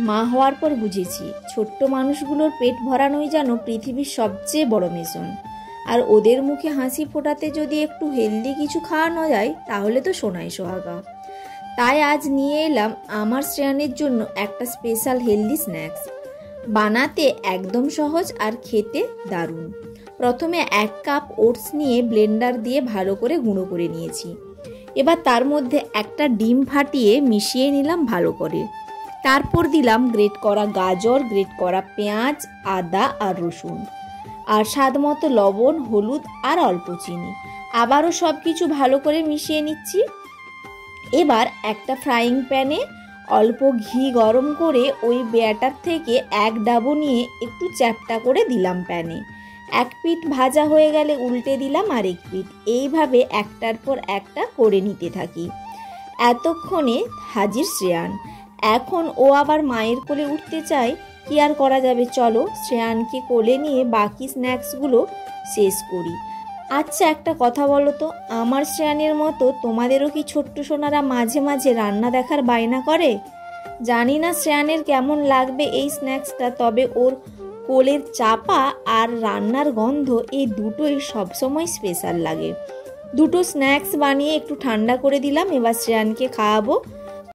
মা হওয়ার পর বুঝেছি ছোট্ট মানুষগুলোর পেট ভরানোই যেন পৃথিবীর সবচেয়ে বড় মিশন। আর ওদের মুখে হাসি ফোটাতে যদি একটু হেলদি কিছু খাওয়ানো যায় তাহলে তো সোনাই সোহাগা। তাই আজ নিয়ে এলাম আমার শ্রেয়ানের জন্য একটা স্পেশাল হেলদি স্ন্যাক্স। বানাতে একদম সহজ আর খেতে দারুণ। প্রথমে 1 কাপ ওটস নিয়ে ব্লেন্ডার দিয়ে ভালো করে গুঁড়ো করে নিয়েছি। এবার তার মধ্যে একটা ডিম ফাটিয়ে মিশিয়ে নিলাম ভালো করে। তারপর দিলাম গ্রেট করা গাজর, গ্রেট করা পেঁয়াজ, আদা আর রসুন, আর স্বাদ মতো লবণ, হলুদ আর অল্প চিনি। আবারও সব কিছু ভালো করে মিশিয়ে নিচ্ছি। এবার একটা ফ্রাইং প্যানে অল্প ঘি গরম করে ওই ব্যাটার থেকে 1 ডাবু নিয়ে একটু চ্যাপ্টা করে দিলাম প্যানে। 1 পিঠ ভাজা হয়ে গেলে উল্টে দিলাম আরেক পিঠ। এইভাবে একটার পর একটা করে নিতে থাকি। এতক্ষণে হাজির শ্রেয়ান। এখন ও আবার মায়ের কোলে উঠতে চায়, কি আর করা যাবে, চলো শ্রেয়ানকে কোলে নিয়ে বাকি স্ন্যাক্সগুলো শেষ করি। আচ্ছা একটা কথা বলো তো, আমার শ্রেয়ানের মতো তোমাদেরও কি ছোট্ট সোনারা মাঝে মাঝে রান্না দেখার বায়না করে? জানি না শ্রেয়ানের কেমন লাগবে এই স্ন্যাক্সটা, তবে ওর কোলের চাপা আর রান্নার গন্ধ এই দুটোই সবসময় স্পেশাল লাগে। দুটো স্ন্যাক্স বানিয়ে একটু ঠান্ডা করে দিলাম, এবার শ্রেয়ানকে খাওয়াবো।